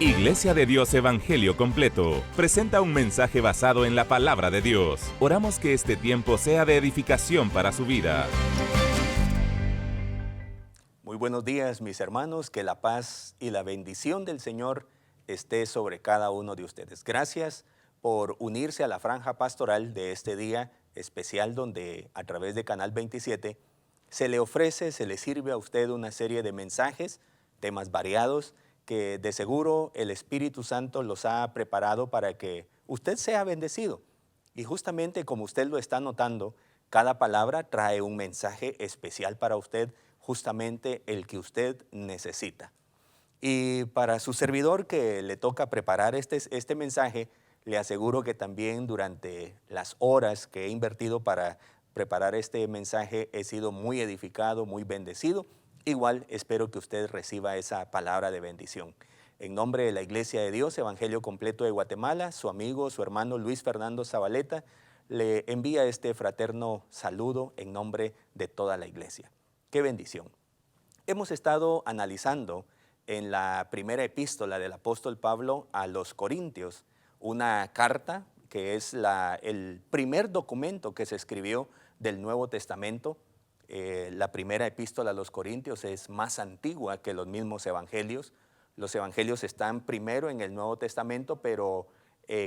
Iglesia de Dios Evangelio Completo presenta un mensaje basado en la palabra de Dios. Oramos que este tiempo sea de edificación para su vida. Muy buenos días, mis hermanos, que la paz y la bendición del Señor esté sobre cada uno de ustedes. Gracias por unirse a la franja pastoral de este día especial donde a través de Canal 27 se le sirve a usted una serie de mensajes, temas variados, que de seguro el Espíritu Santo los ha preparado para que usted sea bendecido. Y justamente como usted lo está notando, cada palabra trae un mensaje especial para usted, justamente el que usted necesita. Y para su servidor que le toca preparar este mensaje, le aseguro que también durante las horas que he invertido para preparar este mensaje he sido muy edificado, muy bendecido. Igual espero que usted reciba esa palabra de bendición. En nombre de la Iglesia de Dios, Evangelio Completo de Guatemala, su amigo, su hermano Luis Fernando Zabaleta, le envía este fraterno saludo en nombre de toda la Iglesia. ¡Qué bendición! Hemos estado analizando en la primera epístola del apóstol Pablo a los Corintios, una carta que es el primer documento que se escribió del Nuevo Testamento. La primera epístola a los Corintios es más antigua que los mismos evangelios. Los evangelios están primero en el Nuevo Testamento, pero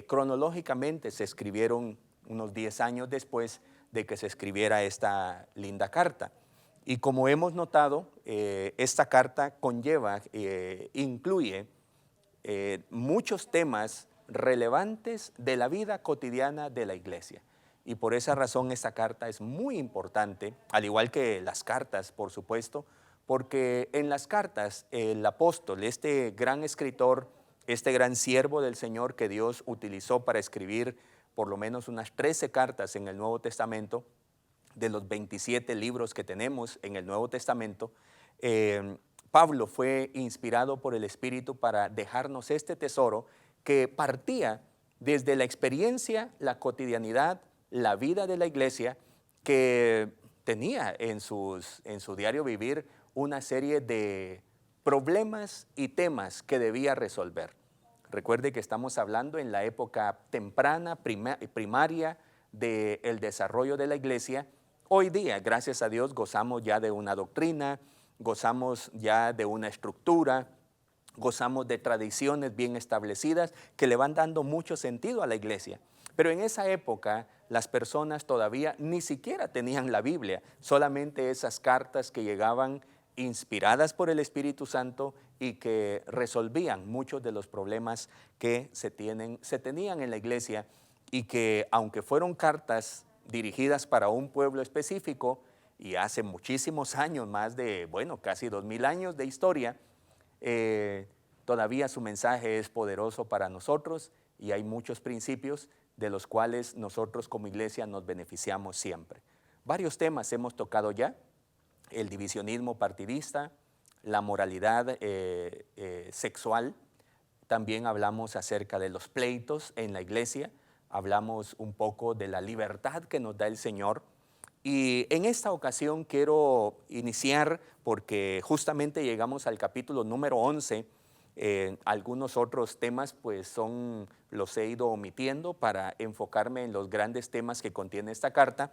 cronológicamente se escribieron unos 10 años después de que se escribiera esta linda carta. Y como hemos notado, esta carta incluye muchos temas relevantes de la vida cotidiana de la iglesia. Y por esa razón esta carta es muy importante, al igual que las cartas, por supuesto, porque en las cartas el apóstol, este gran escritor, este gran siervo del Señor que Dios utilizó para escribir por lo menos unas 13 cartas en el Nuevo Testamento, de los 27 libros que tenemos en el Nuevo Testamento, Pablo fue inspirado por el Espíritu para dejarnos este tesoro que partía desde la experiencia, la cotidianidad, la vida de la iglesia, que tenía en su diario vivir una serie de problemas y temas que debía resolver. Recuerde que estamos hablando en la época temprana, primaria del desarrollo de la iglesia. Hoy día, gracias a Dios, gozamos ya de una doctrina, gozamos ya de una estructura, gozamos de tradiciones bien establecidas que le van dando mucho sentido a la iglesia. Pero en esa época las personas todavía ni siquiera tenían la Biblia, solamente esas cartas que llegaban inspiradas por el Espíritu Santo y que resolvían muchos de los problemas que se tenían en la iglesia, y que aunque fueron cartas dirigidas para un pueblo específico y hace muchísimos años, más de, casi 2000 años de historia, todavía su mensaje es poderoso para nosotros y hay muchos principios de los cuales nosotros como iglesia nos beneficiamos siempre. Varios temas hemos tocado ya: el divisionismo partidista, la moralidad sexual. También hablamos acerca de los pleitos en la iglesia, hablamos un poco de la libertad que nos da el Señor. Y en esta ocasión quiero iniciar porque justamente llegamos al capítulo número 11. Algunos otros temas pues los he ido omitiendo para enfocarme en los grandes temas que contiene esta carta.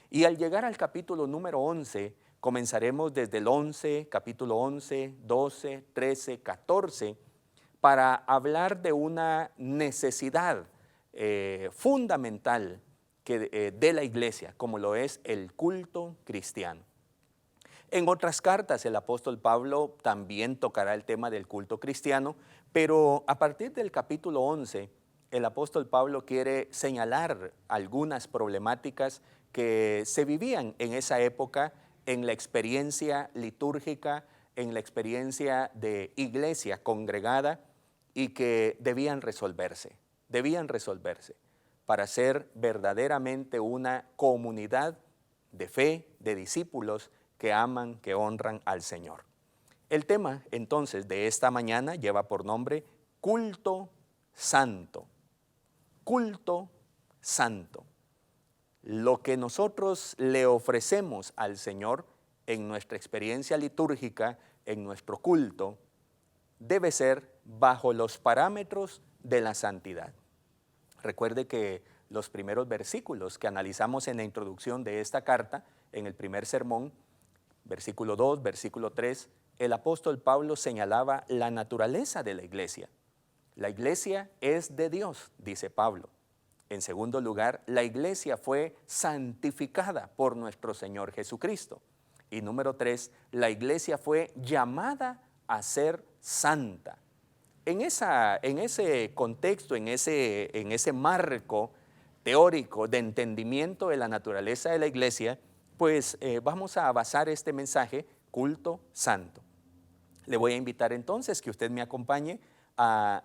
Y al llegar al capítulo número 11, comenzaremos desde el 11, capítulo 11, 12, 13, 14, para hablar de una necesidad fundamental de la iglesia, como lo es el culto cristiano. En otras cartas el apóstol Pablo también tocará el tema del culto cristiano, pero a partir del capítulo 11, el apóstol Pablo quiere señalar algunas problemáticas que se vivían en esa época en la experiencia litúrgica, en la experiencia de iglesia congregada, y que debían resolverse para ser verdaderamente una comunidad de fe, de discípulos que aman, que honran al Señor. El tema entonces de esta mañana lleva por nombre culto santo. Culto santo. Lo que nosotros le ofrecemos al Señor en nuestra experiencia litúrgica, en nuestro culto, debe ser bajo los parámetros de la santidad. Recuerde que los primeros versículos que analizamos en la introducción de esta carta, en el primer sermón, versículo 2, versículo 3, el apóstol Pablo señalaba la naturaleza de la iglesia. La iglesia es de Dios, dice Pablo. En segundo lugar, la iglesia fue santificada por nuestro Señor Jesucristo. Y número 3, la iglesia fue llamada a ser santa. En ese contexto, en ese marco teórico de entendimiento de la naturaleza de la iglesia, pues vamos a basar este mensaje, culto santo. Le voy a invitar entonces que usted me acompañe a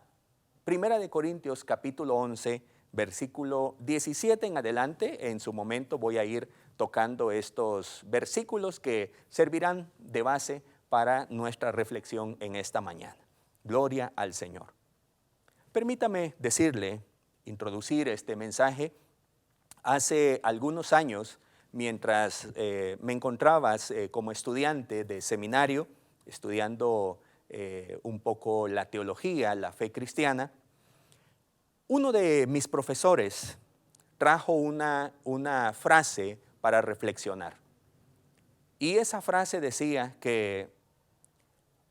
1 Corintios capítulo 11, versículo 17 en adelante. En su momento voy a ir tocando estos versículos que servirán de base para nuestra reflexión en esta mañana. Gloria al Señor. Permítame decirle, introducir este mensaje. Hace algunos años, mientras me encontrabas como estudiante de seminario, estudiando un poco la teología, la fe cristiana, uno de mis profesores trajo una frase para reflexionar. Y esa frase decía que,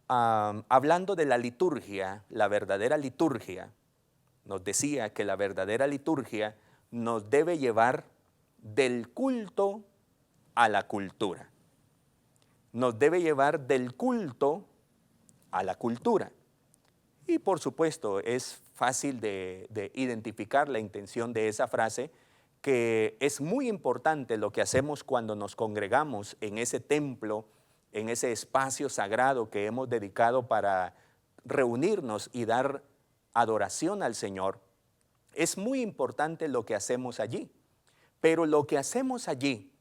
hablando de la liturgia, la verdadera liturgia, nos decía que la verdadera liturgia nos debe llevar del culto a la cultura. Nos debe llevar del culto a la cultura. Y por supuesto es fácil de identificar la intención de esa frase, que es muy importante lo que hacemos cuando nos congregamos en ese templo, en ese espacio sagrado que hemos dedicado para reunirnos y dar adoración al Señor. Es muy importante lo que hacemos allí, pero lo que hacemos allí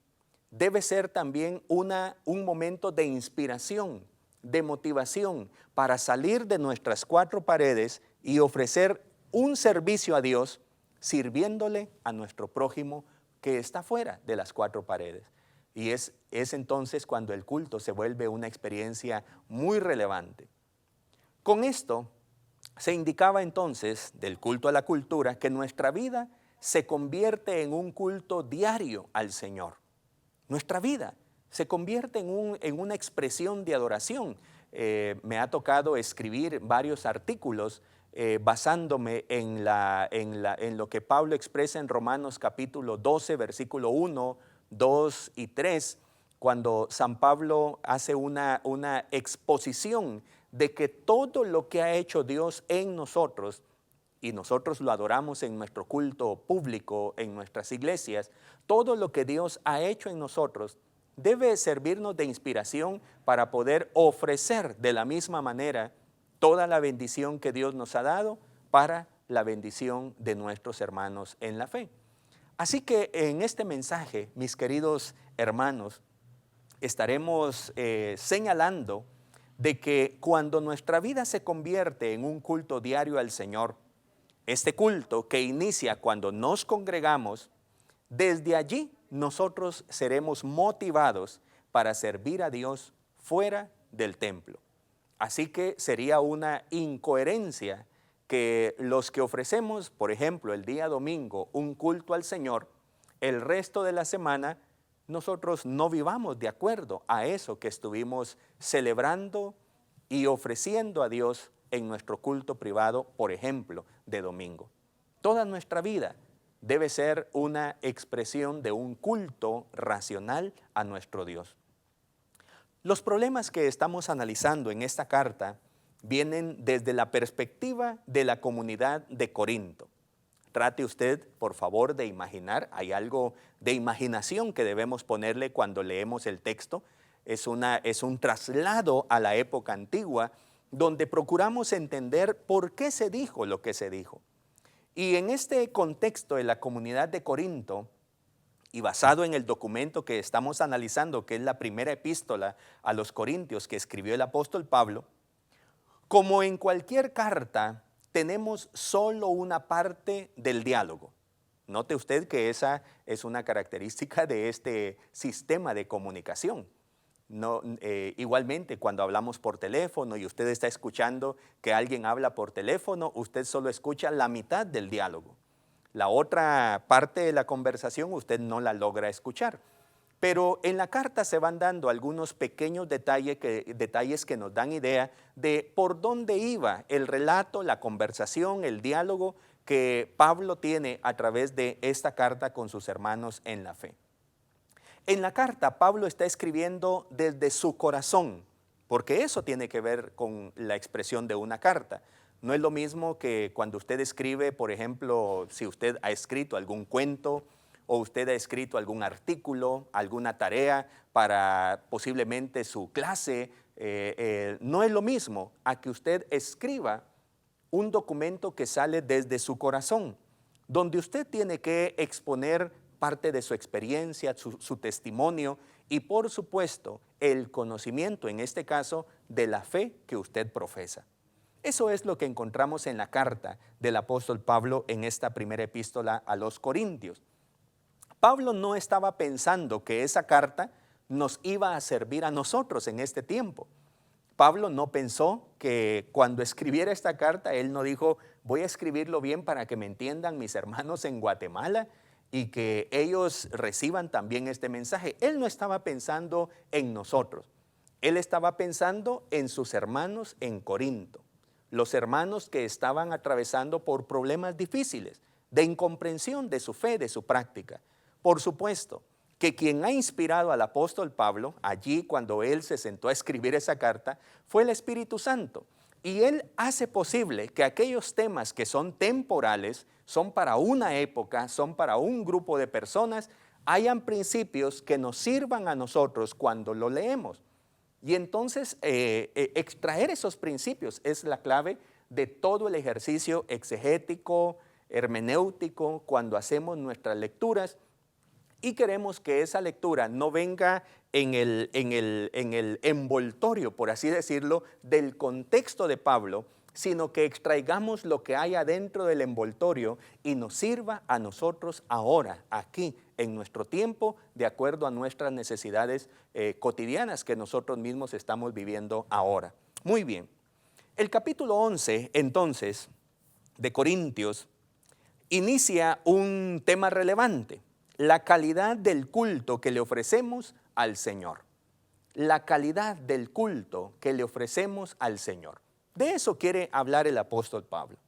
debe ser también un momento de inspiración, de motivación para salir de nuestras cuatro paredes y ofrecer un servicio a Dios, sirviéndole a nuestro prójimo que está fuera de las cuatro paredes. Y es entonces cuando el culto se vuelve una experiencia muy relevante. Con esto se indicaba entonces, del culto a la cultura, que nuestra vida se convierte en un culto diario al Señor. Nuestra vida se convierte en una expresión de adoración. Me ha tocado escribir varios artículos basándome en lo que Pablo expresa en Romanos capítulo 12, versículo 1, 2 y 3, cuando San Pablo hace una exposición de que todo lo que ha hecho Dios en nosotros, y nosotros lo adoramos en nuestro culto público, en nuestras iglesias, todo lo que Dios ha hecho en nosotros debe servirnos de inspiración para poder ofrecer de la misma manera toda la bendición que Dios nos ha dado para la bendición de nuestros hermanos en la fe. Así que en este mensaje, mis queridos hermanos, estaremos señalando de que cuando nuestra vida se convierte en un culto diario al Señor, este culto que inicia cuando nos congregamos, desde allí nosotros seremos motivados para servir a Dios fuera del templo. Así que sería una incoherencia que los que ofrecemos, por ejemplo, el día domingo, un culto al Señor, el resto de la semana nosotros no vivamos de acuerdo a eso que estuvimos celebrando y ofreciendo a Dios en nuestro culto privado, por ejemplo, de domingo. Toda nuestra vida debe ser una expresión de un culto racional a nuestro Dios. Los problemas que estamos analizando en esta carta vienen desde la perspectiva de la comunidad de Corinto. Trate usted, por favor, de imaginar, hay algo de imaginación que debemos ponerle cuando leemos el texto. Es un traslado a la época antigua donde procuramos entender por qué se dijo lo que se dijo. Y en este contexto de la comunidad de Corinto, y basado en el documento que estamos analizando, que es la primera epístola a los Corintios que escribió el apóstol Pablo, como en cualquier carta, tenemos solo una parte del diálogo. Note usted que esa es una característica de este sistema de comunicación. No, igualmente, cuando hablamos por teléfono y usted está escuchando que alguien habla por teléfono, usted solo escucha la mitad del diálogo. La otra parte de la conversación usted no la logra escuchar. Pero en la carta se van dando algunos pequeños detalles que nos dan idea de por dónde iba el relato, la conversación, el diálogo que Pablo tiene a través de esta carta con sus hermanos en la fe. En la carta, Pablo está escribiendo desde su corazón, porque eso tiene que ver con la expresión de una carta. No es lo mismo que cuando usted escribe, por ejemplo, si usted ha escrito algún cuento o usted ha escrito algún artículo, alguna tarea para posiblemente su clase, no es lo mismo a que usted escriba un documento que sale desde su corazón, donde usted tiene que exponer parte de su experiencia, su testimonio y por supuesto el conocimiento, en este caso, de la fe que usted profesa. Eso es lo que encontramos en la carta del apóstol Pablo en esta primera epístola a los Corintios. Pablo no estaba pensando que esa carta nos iba a servir a nosotros en este tiempo. Pablo no pensó que cuando escribiera esta carta, él no dijo, voy a escribirlo bien para que me entiendan mis hermanos en Guatemala y que ellos reciban también este mensaje. Él no estaba pensando en nosotros. Él estaba pensando en sus hermanos en Corinto. Los hermanos que estaban atravesando por problemas difíciles, de incomprensión de su fe, de su práctica. Por supuesto que quien ha inspirado al apóstol Pablo, allí cuando él se sentó a escribir esa carta, fue el Espíritu Santo. Y él hace posible que aquellos temas que son temporales, son para una época, son para un grupo de personas, hayan principios que nos sirvan a nosotros cuando lo leemos. Y entonces extraer esos principios es la clave de todo el ejercicio exegético, hermenéutico, cuando hacemos nuestras lecturas y queremos que esa lectura no venga en el envoltorio, por así decirlo, del contexto de Pablo, sino que extraigamos lo que hay adentro del envoltorio y nos sirva a nosotros ahora, aquí, en nuestro tiempo, de acuerdo a nuestras necesidades cotidianas que nosotros mismos estamos viviendo ahora. Muy bien. El capítulo 11, entonces, de Corintios, inicia un tema relevante, la calidad del culto que le ofrecemos al Señor. La calidad del culto que le ofrecemos al Señor. De eso quiere hablar el apóstol Pablo.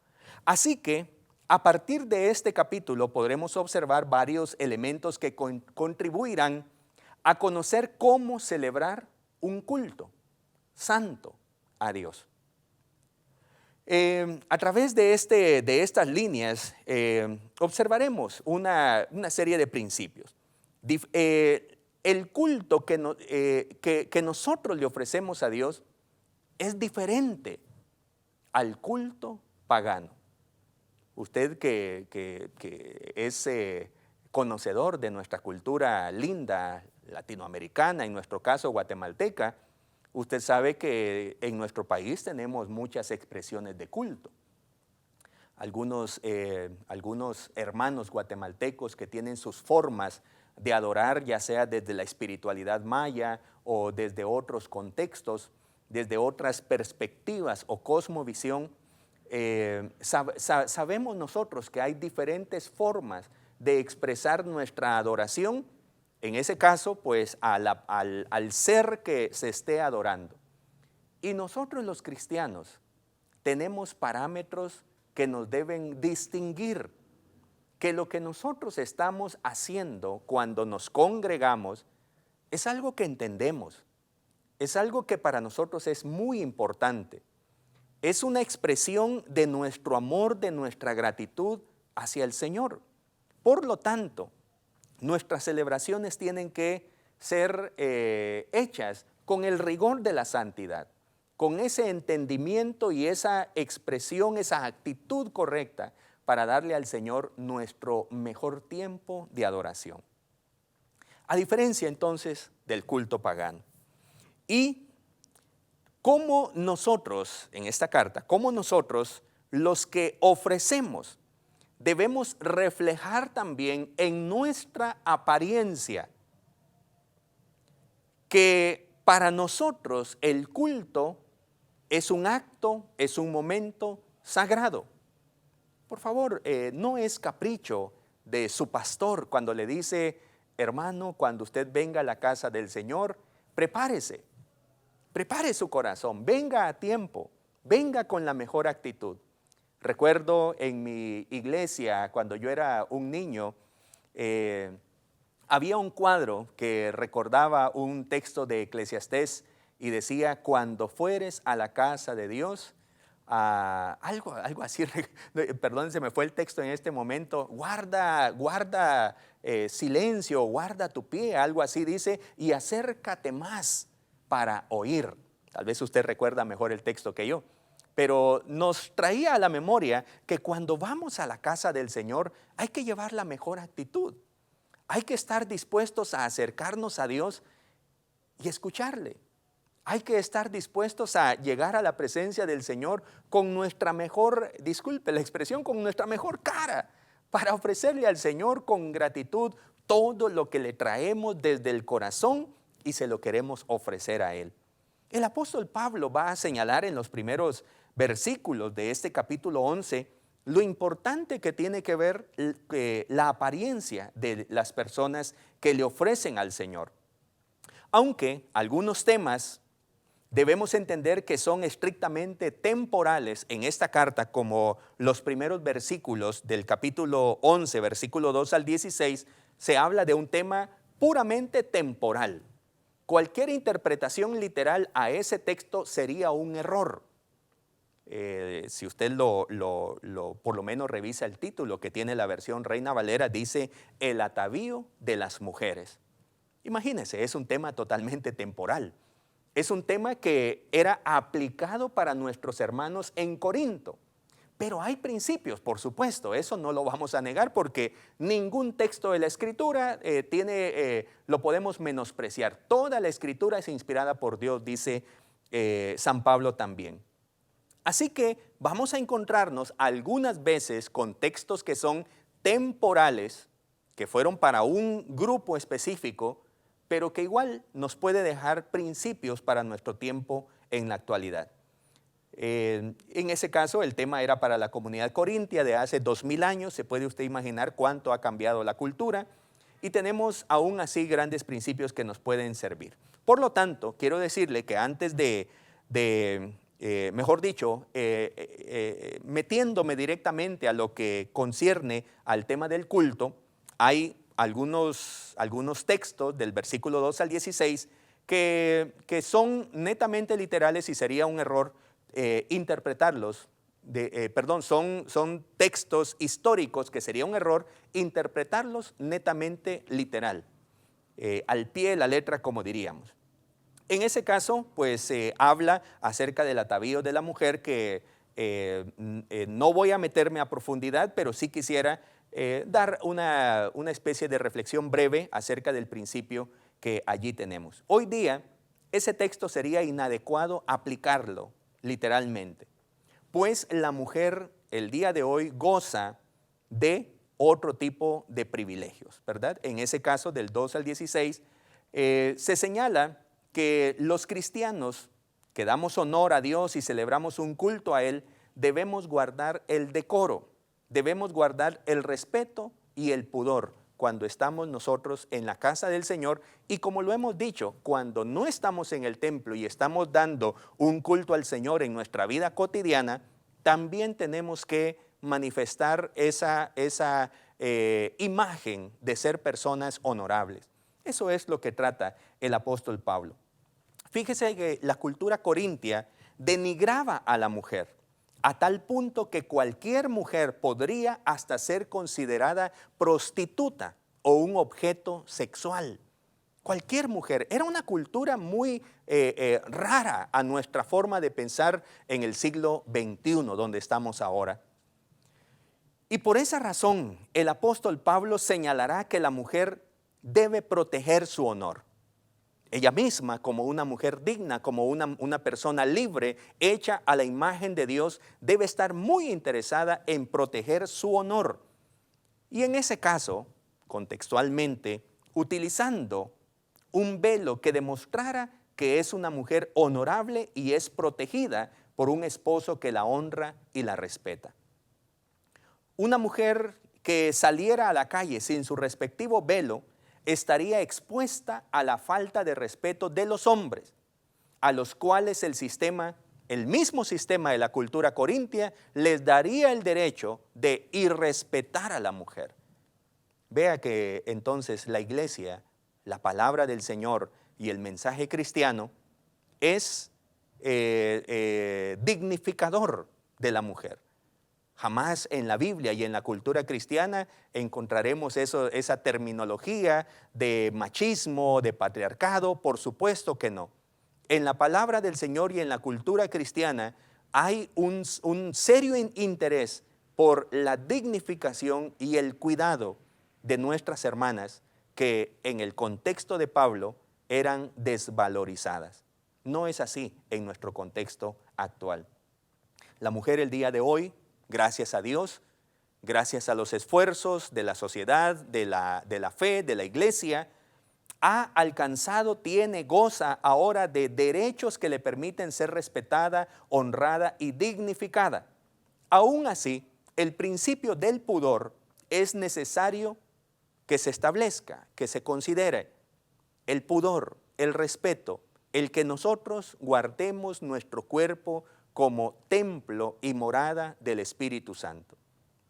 Así que, a partir de este capítulo podremos observar varios elementos que contribuirán a conocer cómo celebrar un culto santo a Dios. A través de estas líneas observaremos una serie de principios. El culto que nosotros le ofrecemos a Dios es diferente al culto pagano. Usted que es conocedor de nuestra cultura linda, latinoamericana, en nuestro caso guatemalteca, usted sabe que en nuestro país tenemos muchas expresiones de culto. Algunos hermanos guatemaltecos que tienen sus formas de adorar, ya sea desde la espiritualidad maya o desde otros contextos, desde otras perspectivas o cosmovisión, sabemos nosotros que hay diferentes formas de expresar nuestra adoración, en ese caso, pues al ser que se esté adorando. Y nosotros los cristianos tenemos parámetros que nos deben distinguir, que lo que nosotros estamos haciendo cuando nos congregamos es algo que entendemos, es algo que para nosotros es muy importante. Es una expresión de nuestro amor, de nuestra gratitud hacia el Señor. Por lo tanto, nuestras celebraciones tienen que ser hechas con el rigor de la santidad, con ese entendimiento y esa expresión, esa actitud correcta para darle al Señor nuestro mejor tiempo de adoración. A diferencia entonces del culto pagano. Y cómo nosotros, en esta carta, cómo nosotros los que ofrecemos debemos reflejar también en nuestra apariencia que Para nosotros el culto es un acto, es un momento sagrado. Por favor, no es capricho de su pastor cuando le dice, hermano, cuando usted venga a la casa del Señor, prepárese, prepare su corazón, venga a tiempo, venga con la mejor actitud. Recuerdo en mi iglesia, cuando yo era un niño, había un cuadro que recordaba un texto de Eclesiastés y decía, cuando fueres a la casa de Dios, algo así, perdón, se me fue el texto en este momento, guarda silencio, guarda tu pie, algo así dice, y acércate más para oír. Tal vez usted recuerda mejor el texto que yo, pero nos traía a la memoria que cuando vamos a la casa del Señor hay que llevar la mejor actitud. Hay que estar dispuestos a acercarnos a Dios y escucharle. Hay que estar dispuestos a llegar a la presencia del Señor con nuestra mejor, disculpe la expresión, con nuestra mejor cara, para ofrecerle al Señor con gratitud todo lo que le traemos desde el corazón y se lo queremos ofrecer a Él. El apóstol Pablo va a señalar en los primeros versículos de este capítulo 11 lo importante que tiene que ver la apariencia de las personas que le ofrecen al Señor. Aunque algunos temas debemos entender que son estrictamente temporales en esta carta, como los primeros versículos del capítulo 11, versículo 2 al 16, se habla de un tema puramente temporal. Cualquier interpretación literal a ese texto sería un error. Si usted por lo menos revisa el título que tiene la versión Reina Valera, dice el atavío de las mujeres. Imagínense, es un tema totalmente temporal. Es un tema que era aplicado para nuestros hermanos en Corinto. Pero hay principios, por supuesto, eso no lo vamos a negar porque ningún texto de la Escritura lo podemos menospreciar. Toda la Escritura es inspirada por Dios, dice San Pablo también. Así que vamos a encontrarnos algunas veces con textos que son temporales, que fueron para un grupo específico, pero que igual nos puede dejar principios para nuestro tiempo en la actualidad. En ese caso, el tema era para la comunidad corintia de hace 2000 años, se puede usted imaginar cuánto ha cambiado la cultura, y tenemos aún así grandes principios que nos pueden servir. Por lo tanto, quiero decirle que antes metiéndome directamente a lo que concierne al tema del culto, hay algunos textos del versículo 2 al 16 que son netamente literales y sería un error interpretarlos. Son textos históricos que sería un error interpretarlos netamente literal, al pie de la letra, como diríamos. En ese caso, pues habla acerca del atavío de la mujer que no voy a meterme a profundidad, pero sí quisiera dar una especie de reflexión breve acerca del principio que allí tenemos. Hoy día, ese texto sería inadecuado aplicarlo literalmente, pues la mujer el día de hoy goza de otro tipo de privilegios, ¿verdad? En ese caso, del 2 al 16, se señala que los cristianos que damos honor a Dios y celebramos un culto a Él, debemos guardar el decoro, debemos guardar el respeto y el pudor cuando estamos nosotros en la casa del Señor, y como lo hemos dicho, cuando no estamos en el templo y estamos dando un culto al Señor en nuestra vida cotidiana, también tenemos que manifestar esa imagen de ser personas honorables. Eso es lo que trata el apóstol Pablo. Fíjese que la cultura corintia denigraba a la mujer a tal punto que cualquier mujer podría hasta ser considerada prostituta o un objeto sexual. Cualquier mujer. Era una cultura muy rara a nuestra forma de pensar en el siglo XXI, donde estamos ahora. Y por esa razón, el apóstol Pablo señalará que la mujer debe proteger su honor. Ella misma, como una mujer digna, como una persona libre, hecha a la imagen de Dios, debe estar muy interesada en proteger su honor. Y en ese caso, contextualmente, utilizando un velo que demostrara que es una mujer honorable y es protegida por un esposo que la honra y la respeta. Una mujer que saliera a la calle sin su respectivo velo estaría expuesta a la falta de respeto de los hombres, a los cuales el mismo sistema de la cultura corintia les daría el derecho de irrespetar a la mujer. Vea que entonces la iglesia, la palabra del Señor y el mensaje cristiano es dignificador de la mujer. Jamás en la Biblia y en la cultura cristiana encontraremos esa terminología de machismo, de patriarcado, por supuesto que no. En la palabra del Señor y en la cultura cristiana hay un serio interés por la dignificación y el cuidado de nuestras hermanas que en el contexto de Pablo eran desvalorizadas. No es así en nuestro contexto actual. La mujer el día de hoy, gracias a Dios, gracias a los esfuerzos de la sociedad, de la fe, de la iglesia, ha alcanzado, goza ahora de derechos que le permiten ser respetada, honrada y dignificada. Aún así, el principio del pudor es necesario que se establezca, que se considere. El pudor, el respeto, el que nosotros guardemos nuestro cuerpo como templo y morada del Espíritu Santo.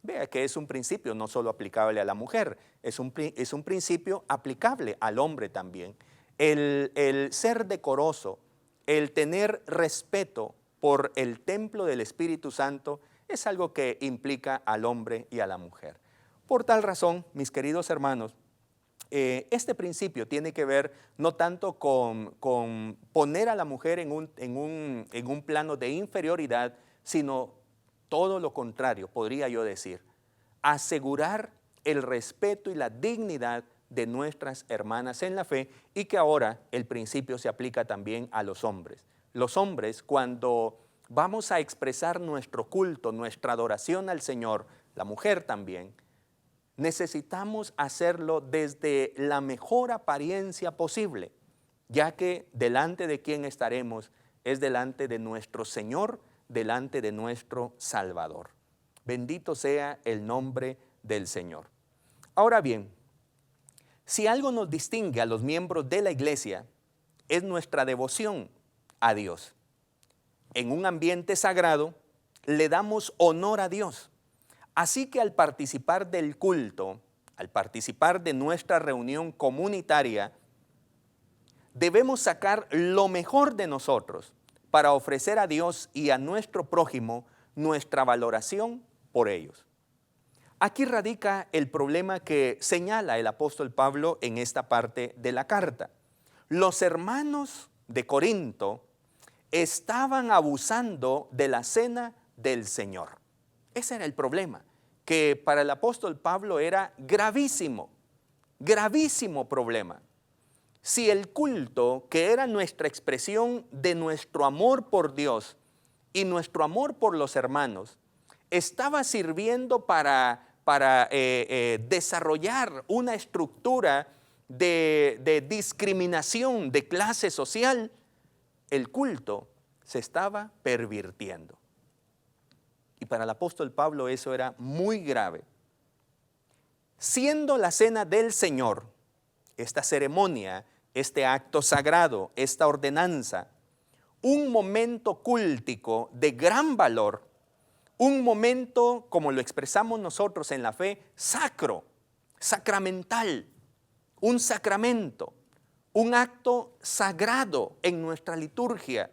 Vea que es un principio no solo aplicable a la mujer, es un principio aplicable al hombre también. El ser decoroso, el tener respeto por el templo del Espíritu Santo es algo que implica al hombre y a la mujer. Por tal razón, mis queridos hermanos, este principio tiene que ver no tanto con poner a la mujer en un plano de inferioridad, sino todo lo contrario, podría yo decir, asegurar el respeto y la dignidad de nuestras hermanas en la fe y que ahora el principio se aplica también a los hombres. Los hombres, cuando vamos a expresar nuestro culto, nuestra adoración al Señor, la mujer también, necesitamos hacerlo desde la mejor apariencia posible, ya que delante de quien estaremos es delante de nuestro Señor, delante de nuestro Salvador. Bendito sea el nombre del Señor. Ahora bien, si algo nos distingue a los miembros de la iglesia, es nuestra devoción a Dios. En un ambiente sagrado, le damos honor a Dios. Así que al participar del culto, al participar de nuestra reunión comunitaria, debemos sacar lo mejor de nosotros para ofrecer a Dios y a nuestro prójimo nuestra valoración por ellos. Aquí radica el problema que señala el apóstol Pablo en esta parte de la carta. Los hermanos de Corinto estaban abusando de la cena del Señor. Ese era el problema, que para el apóstol Pablo era gravísimo, gravísimo problema. Si el culto, que era nuestra expresión de nuestro amor por Dios y nuestro amor por los hermanos, estaba sirviendo para desarrollar una estructura de discriminación de clase social, el culto se estaba pervirtiendo. Y para el apóstol Pablo eso era muy grave. Siendo la cena del Señor, esta ceremonia, este acto sagrado, esta ordenanza, un momento cúltico de gran valor, un momento, como lo expresamos nosotros en la fe, sacro, sacramental, un sacramento, un acto sagrado en nuestra liturgia,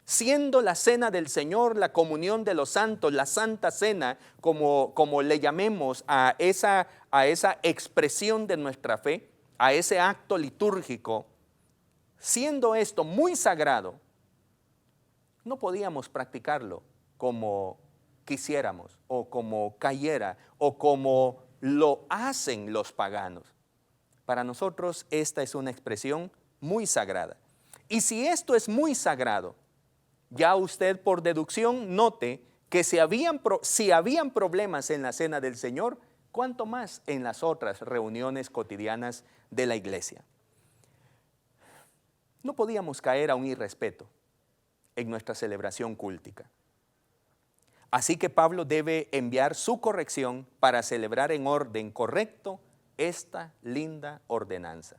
siendo la cena del Señor, la comunión de los santos, la Santa Cena, como le llamemos a esa expresión de nuestra fe, a ese acto litúrgico, siendo esto muy sagrado, no podíamos practicarlo como quisiéramos o como cayera o como lo hacen los paganos. Para nosotros esta es una expresión muy sagrada. Y si esto es muy sagrado, ya usted por deducción note que si habían problemas en la cena del Señor, cuánto más en las otras reuniones cotidianas de la iglesia. No podíamos caer a un irrespeto en nuestra celebración cúltica. Así que Pablo debe enviar su corrección para celebrar en orden correcto esta linda ordenanza.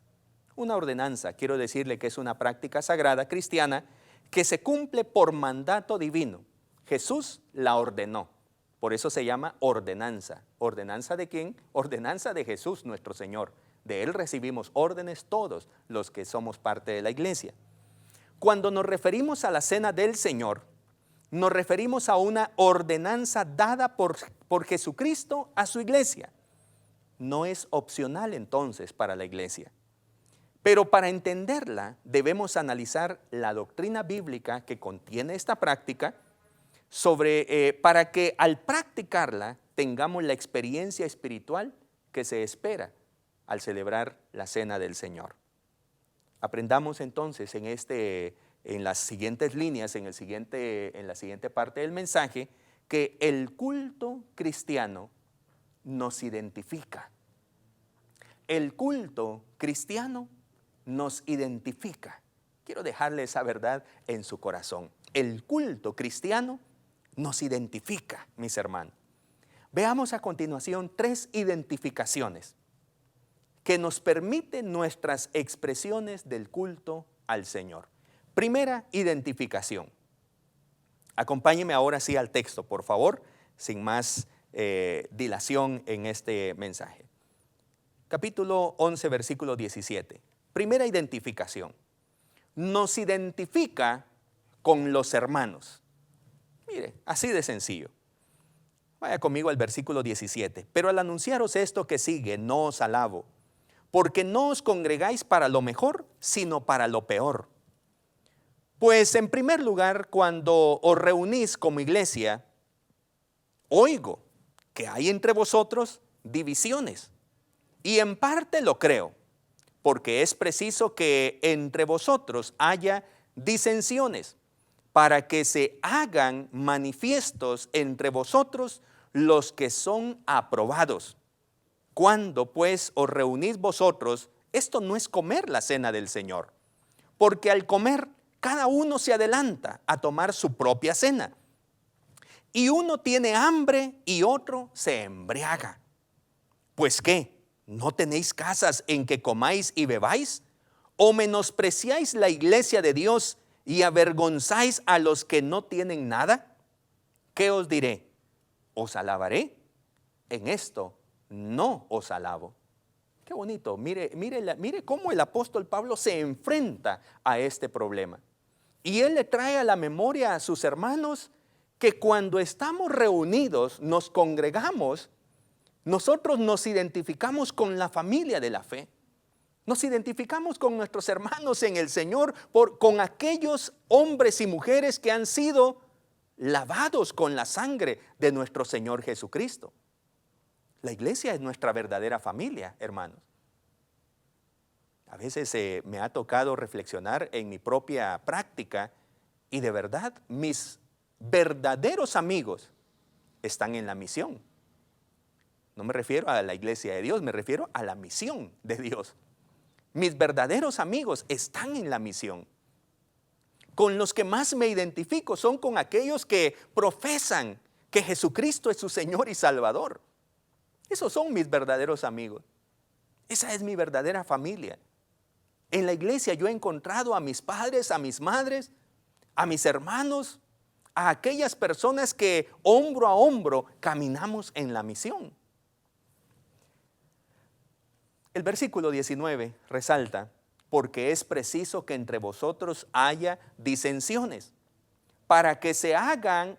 Una ordenanza, quiero decirle que es una práctica sagrada cristiana que se cumple por mandato divino. Jesús la ordenó. Por eso se llama ordenanza. ¿Ordenanza de quién? Ordenanza de Jesús, nuestro Señor. De Él recibimos órdenes todos los que somos parte de la iglesia. Cuando nos referimos a la cena del Señor, nos referimos a una ordenanza dada por Jesucristo a su iglesia. No es opcional entonces para la iglesia. Pero para entenderla debemos analizar la doctrina bíblica que contiene esta práctica para que al practicarla tengamos la experiencia espiritual que se espera al celebrar la cena del Señor. Aprendamos entonces en las siguientes líneas, en la siguiente parte del mensaje, que el culto cristiano nos identifica. El culto cristiano nos identifica. Quiero dejarle esa verdad en su corazón. El culto cristiano nos identifica, mis hermanos. Veamos a continuación 3 identificaciones que nos permiten nuestras expresiones del culto al Señor. Primera identificación. Acompáñeme ahora sí al texto, por favor, sin más dilación en este mensaje. Capítulo 11, versículo 17. Primera identificación. Nos identifica con los hermanos. Mire, así de sencillo. Vaya conmigo al versículo 17. Pero al anunciaros esto que sigue, no os alabo, porque no os congregáis para lo mejor, sino para lo peor. Pues en primer lugar, cuando os reunís como iglesia, oigo que hay entre vosotros divisiones. Y en parte lo creo, porque es preciso que entre vosotros haya disensiones, para que se hagan manifiestos entre vosotros los que son aprobados. Cuando pues os reunís vosotros, esto no es comer la cena del Señor, porque al comer cada uno se adelanta a tomar su propia cena. Y uno tiene hambre y otro se embriaga. ¿Pues qué? ¿No tenéis casas en que comáis y bebáis? ¿O menospreciáis la iglesia de Dios y avergonzáis a los que no tienen nada? ¿Qué os diré? ¿Os alabaré? En esto no os alabo. Qué bonito. Mire cómo el apóstol Pablo se enfrenta a este problema. Y él le trae a la memoria a sus hermanos que cuando estamos reunidos, nos congregamos, nosotros nos identificamos con la familia de la fe. Nos identificamos con nuestros hermanos en el Señor, con aquellos hombres y mujeres que han sido lavados con la sangre de nuestro Señor Jesucristo. La iglesia es nuestra verdadera familia, hermanos. A veces me ha tocado reflexionar en mi propia práctica y de verdad mis verdaderos amigos están en la misión. No me refiero a la iglesia de Dios, me refiero a la misión de Dios. Mis verdaderos amigos están en la misión. Con los que más me identifico son con aquellos que profesan que Jesucristo es su Señor y Salvador. Esos son mis verdaderos amigos. Esa es mi verdadera familia. En la iglesia yo he encontrado a mis padres, a mis madres, a mis hermanos, a aquellas personas que hombro a hombro caminamos en la misión. El versículo 19 resalta, porque es preciso que entre vosotros haya disensiones, para que se hagan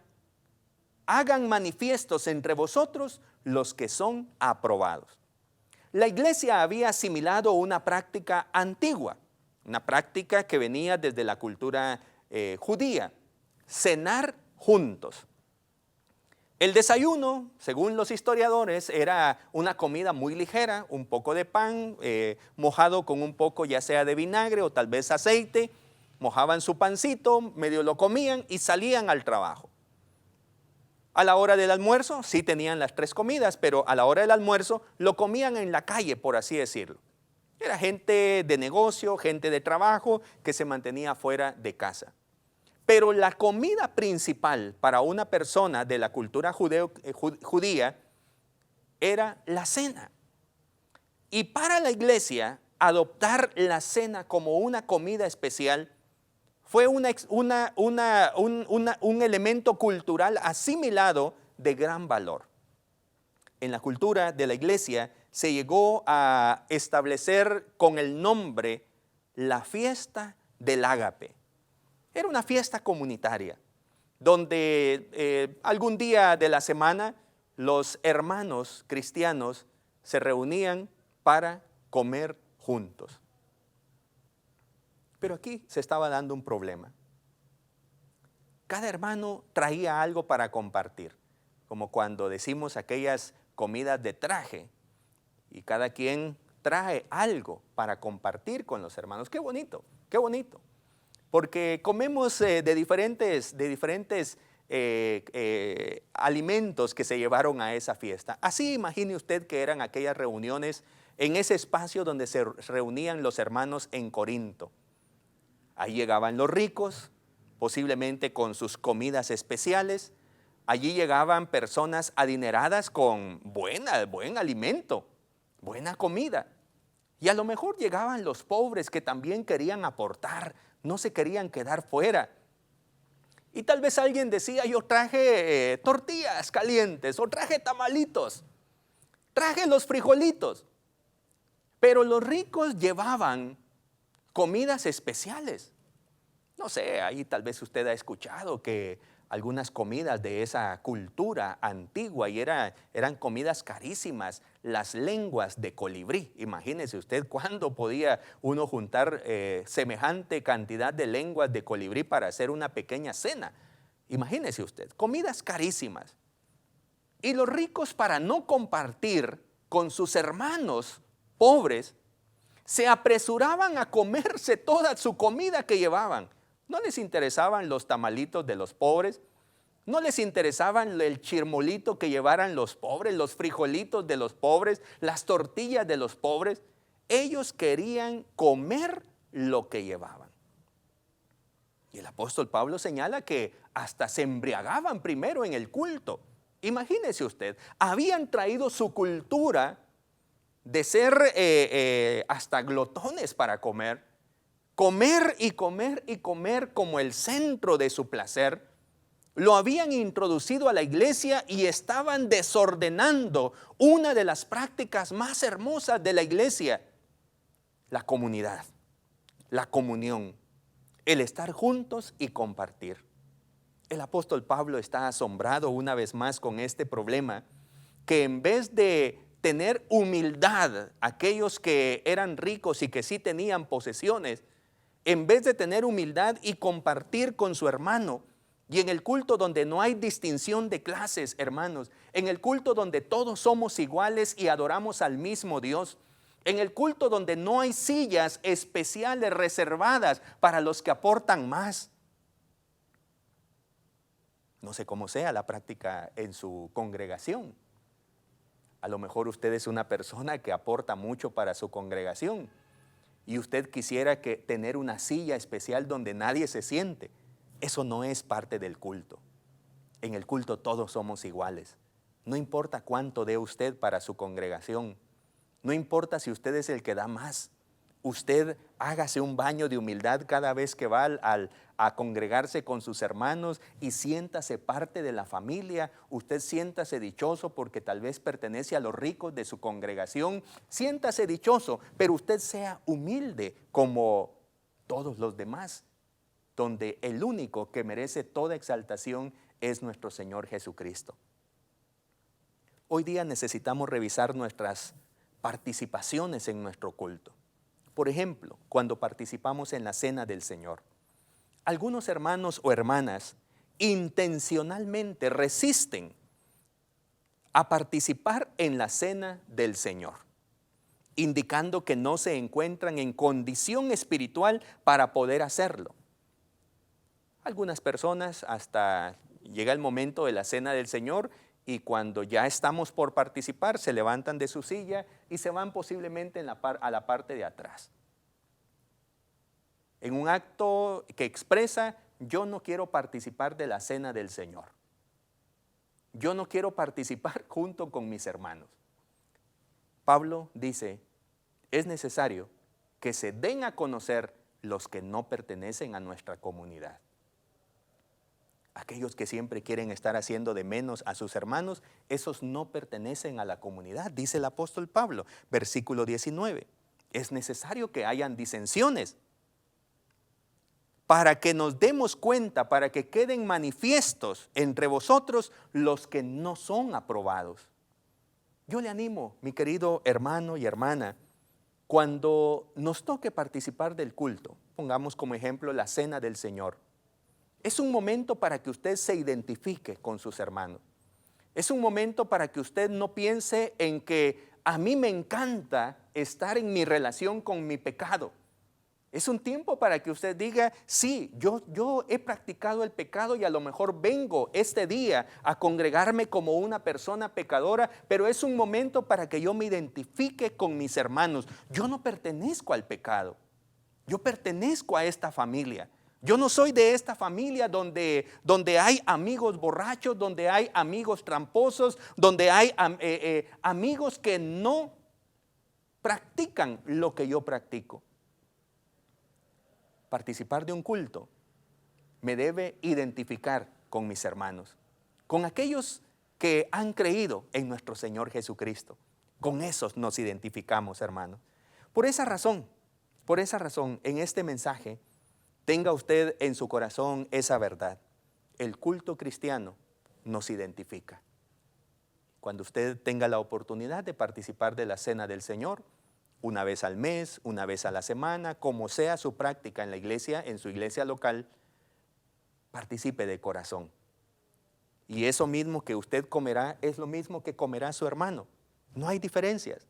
manifiestos entre vosotros los que son aprobados. La iglesia había asimilado una práctica antigua, una práctica que venía desde la cultura judía, cenar juntos. El desayuno, según los historiadores, era una comida muy ligera, un poco de pan mojado con un poco ya sea de vinagre o tal vez aceite, mojaban su pancito, medio lo comían y salían al trabajo. A la hora del almuerzo, sí tenían las 3 comidas, pero a la hora del almuerzo lo comían en la calle, por así decirlo. Era gente de negocio, gente de trabajo que se mantenía fuera de casa. Pero la comida principal para una persona de la cultura judía era la cena. Y para la iglesia, adoptar la cena como una comida especial fue un elemento cultural asimilado de gran valor. En la cultura de la iglesia se llegó a establecer con el nombre la fiesta del ágape. Era una fiesta comunitaria donde algún día de la semana los hermanos cristianos se reunían para comer juntos. Pero aquí se estaba dando un problema. Cada hermano traía algo para compartir, como cuando decimos aquellas comidas de traje, y cada quien trae algo para compartir con los hermanos. Qué bonito, porque comemos de diferentes alimentos que se llevaron a esa fiesta. Así imagine usted que eran aquellas reuniones en ese espacio donde se reunían los hermanos en Corinto. Ahí llegaban los ricos, posiblemente con sus comidas especiales. Allí llegaban personas adineradas con buen alimento, buena comida. Y a lo mejor llegaban los pobres que también querían aportar, no se querían quedar fuera. Y tal vez alguien decía, yo traje tortillas calientes, o traje tamalitos, traje los frijolitos. Pero los ricos llevaban comidas especiales. No sé, ahí tal vez usted ha escuchado que algunas comidas de esa cultura antigua y eran comidas carísimas, las lenguas de colibrí. Imagínese usted cuándo podía uno juntar semejante cantidad de lenguas de colibrí para hacer una pequeña cena. Imagínese usted, comidas carísimas. Y los ricos, para no compartir con sus hermanos pobres, se apresuraban a comerse toda su comida que llevaban. No les interesaban los tamalitos de los pobres, no les interesaban el chirmolito que llevaran los pobres, los frijolitos de los pobres, las tortillas de los pobres. Ellos querían comer lo que llevaban. Y el apóstol Pablo señala que hasta se embriagaban primero en el culto. Imagínese usted, habían traído su cultura de ser hasta glotones para comer y comer como el centro de su placer. Lo habían introducido a la iglesia y estaban desordenando una de las prácticas más hermosas de la iglesia: la comunidad, la comunión, el estar juntos y compartir. El apóstol Pablo está asombrado una vez más con este problema, que en vez de tener humildad aquellos que eran ricos y que sí tenían posesiones, en vez de tener humildad y compartir con su hermano, y en el culto donde no hay distinción de clases, hermanos, en el culto donde todos somos iguales y adoramos al mismo Dios, en el culto donde no hay sillas especiales reservadas para los que aportan más. No sé cómo sea la práctica en su congregación. A lo mejor usted es una persona que aporta mucho para su congregación y usted quisiera tener una silla especial donde nadie se siente. Eso no es parte del culto. En el culto todos somos iguales. No importa cuánto dé usted para su congregación. No importa si usted es el que da más. Usted hágase un baño de humildad cada vez que va a congregarse con sus hermanos y siéntase parte de la familia. Usted siéntase dichoso porque tal vez pertenece a los ricos de su congregación. Siéntase dichoso, pero usted sea humilde como todos los demás, donde el único que merece toda exaltación es nuestro Señor Jesucristo. Hoy día necesitamos revisar nuestras participaciones en nuestro culto. Por ejemplo, cuando participamos en la cena del Señor, algunos hermanos o hermanas intencionalmente resisten a participar en la cena del Señor, indicando que no se encuentran en condición espiritual para poder hacerlo. Algunas personas hasta llega el momento de la cena del Señor y cuando ya estamos por participar, se levantan de su silla y se van posiblemente a la parte de atrás. En un acto que expresa, yo no quiero participar de la cena del Señor. Yo no quiero participar junto con mis hermanos. Pablo dice, es necesario que se den a conocer los que no pertenecen a nuestra comunidad. Aquellos que siempre quieren estar haciendo de menos a sus hermanos, esos no pertenecen a la comunidad, dice el apóstol Pablo, versículo 19. Es necesario que hayan disensiones para que nos demos cuenta, para que queden manifiestos entre vosotros los que no son aprobados. Yo le animo, mi querido hermano y hermana, cuando nos toque participar del culto, pongamos como ejemplo la cena del Señor, es un momento para que usted se identifique con sus hermanos. Es un momento para que usted no piense en que a mí me encanta estar en mi relación con mi pecado. Es un tiempo para que usted diga, sí, yo he practicado el pecado y a lo mejor vengo este día a congregarme como una persona pecadora, pero es un momento para que yo me identifique con mis hermanos. Yo no pertenezco al pecado, yo pertenezco a esta familia. Yo no soy de esta familia donde hay amigos borrachos, donde hay amigos tramposos, donde hay amigos que no practican lo que yo practico. Participar de un culto me debe identificar con mis hermanos, con aquellos que han creído en nuestro Señor Jesucristo. Con esos nos identificamos, hermanos. Por esa razón, en este mensaje, tenga usted en su corazón esa verdad. El culto cristiano nos identifica. Cuando usted tenga la oportunidad de participar de la cena del Señor, una vez al mes, una vez a la semana, como sea su práctica en la iglesia, en su iglesia local, participe de corazón. Y eso mismo que usted comerá es lo mismo que comerá su hermano. No hay diferencias.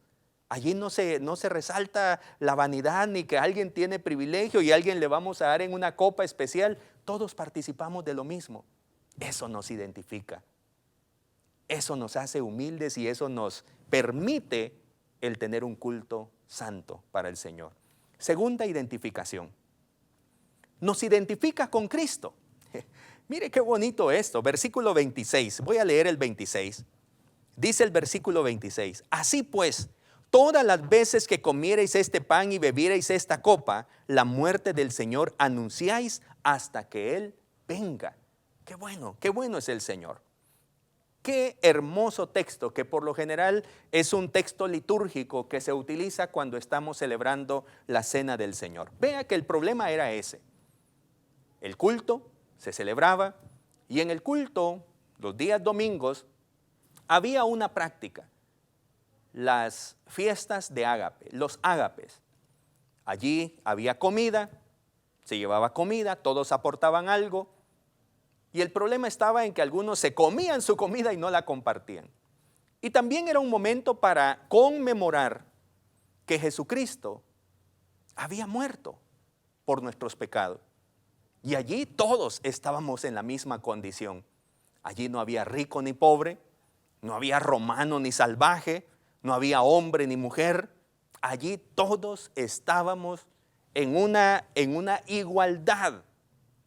Allí no se resalta la vanidad ni que alguien tiene privilegio y a alguien le vamos a dar en una copa especial. Todos participamos de lo mismo. Eso nos identifica. Eso nos hace humildes y eso nos permite el tener un culto santo para el Señor. Segunda identificación. Nos identifica con Cristo. Mire qué bonito esto. Versículo 26. Voy a leer el 26. Dice el versículo 26. Así pues, todas las veces que comiereis este pan y bebiereis esta copa, la muerte del Señor anunciáis hasta que Él venga. Qué bueno es el Señor. Qué hermoso texto, que por lo general es un texto litúrgico que se utiliza cuando estamos celebrando la cena del Señor. Vea que el problema era ese. El culto se celebraba y en el culto, los días domingos, había una práctica. Las fiestas de ágape, los ágapes. Allí había comida, se llevaba comida, todos aportaban algo. Y el problema estaba en que algunos se comían su comida y no la compartían. Y también era un momento para conmemorar que Jesucristo había muerto por nuestros pecados. Y allí todos estábamos en la misma condición. Allí no había rico ni pobre, no había romano ni salvaje, no había hombre ni mujer. Allí todos estábamos en una igualdad.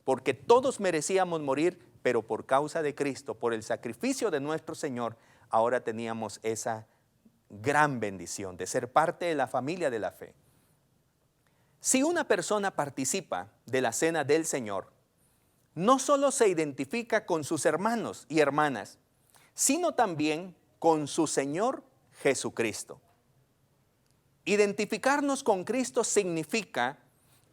Porque todos merecíamos morir, pero por causa de Cristo, por el sacrificio de nuestro Señor, ahora teníamos esa gran bendición de ser parte de la familia de la fe. Si una persona participa de la cena del Señor, no solo se identifica con sus hermanos y hermanas, sino también con su Señor Jesucristo. Identificarnos con Cristo significa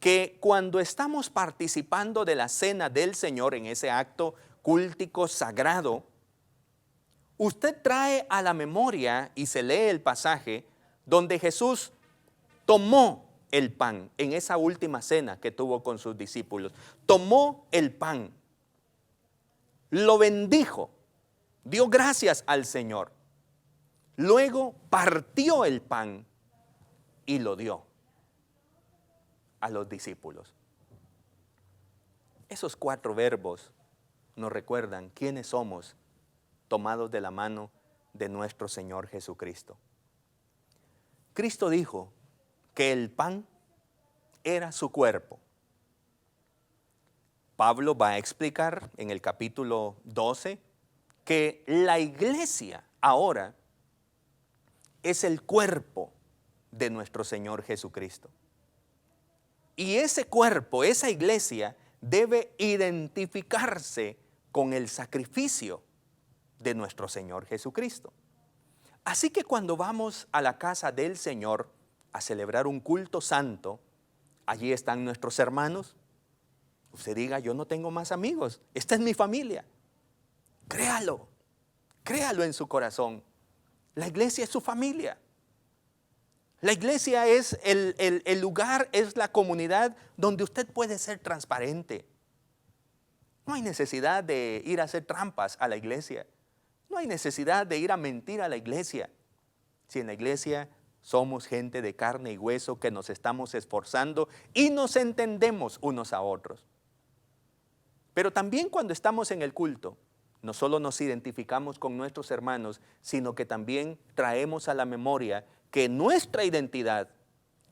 que cuando estamos participando de la cena del Señor en ese acto cúltico sagrado, usted trae a la memoria y se lee el pasaje donde Jesús tomó el pan en esa última cena que tuvo con sus discípulos. Tomó el pan, lo bendijo, dio gracias al Señor. Luego partió el pan y lo dio a los discípulos. Esos 4 verbos nos recuerdan quiénes somos tomados de la mano de nuestro Señor Jesucristo. Cristo dijo que el pan era su cuerpo. Pablo va a explicar en el capítulo 12 que la iglesia ahora es el cuerpo de nuestro Señor Jesucristo. Y ese cuerpo, esa iglesia, debe identificarse con el sacrificio de nuestro Señor Jesucristo. Así que cuando vamos a la casa del Señor a celebrar un culto santo, allí están nuestros hermanos. Usted diga, yo no tengo más amigos, esta es mi familia. Créalo en su corazón. La iglesia es su familia. La iglesia es el lugar, es la comunidad donde usted puede ser transparente. No hay necesidad de ir a hacer trampas a la iglesia. No hay necesidad de ir a mentir a la iglesia. Si en la iglesia somos gente de carne y hueso que nos estamos esforzando y nos entendemos unos a otros. Pero también cuando estamos en el culto, no solo nos identificamos con nuestros hermanos, sino que también traemos a la memoria que nuestra identidad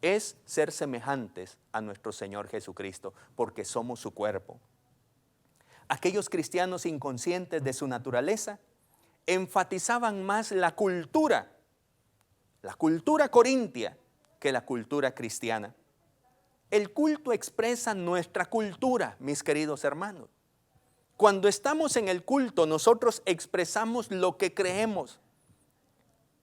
es ser semejantes a nuestro Señor Jesucristo, porque somos su cuerpo. Aquellos cristianos inconscientes de su naturaleza enfatizaban más la cultura corintia, que la cultura cristiana. El culto expresa nuestra cultura, mis queridos hermanos. Cuando estamos en el culto, nosotros expresamos lo que creemos,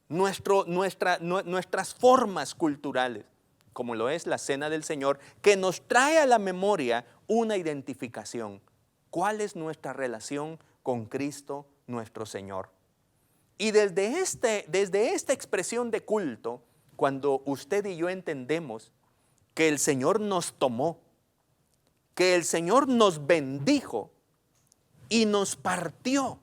nuestras formas culturales, como lo es la Cena del Señor, que nos trae a la memoria una identificación. ¿Cuál es nuestra relación con Cristo nuestro Señor? Y desde esta expresión de culto, cuando usted y yo entendemos que el Señor nos tomó, que el Señor nos bendijo y nos partió,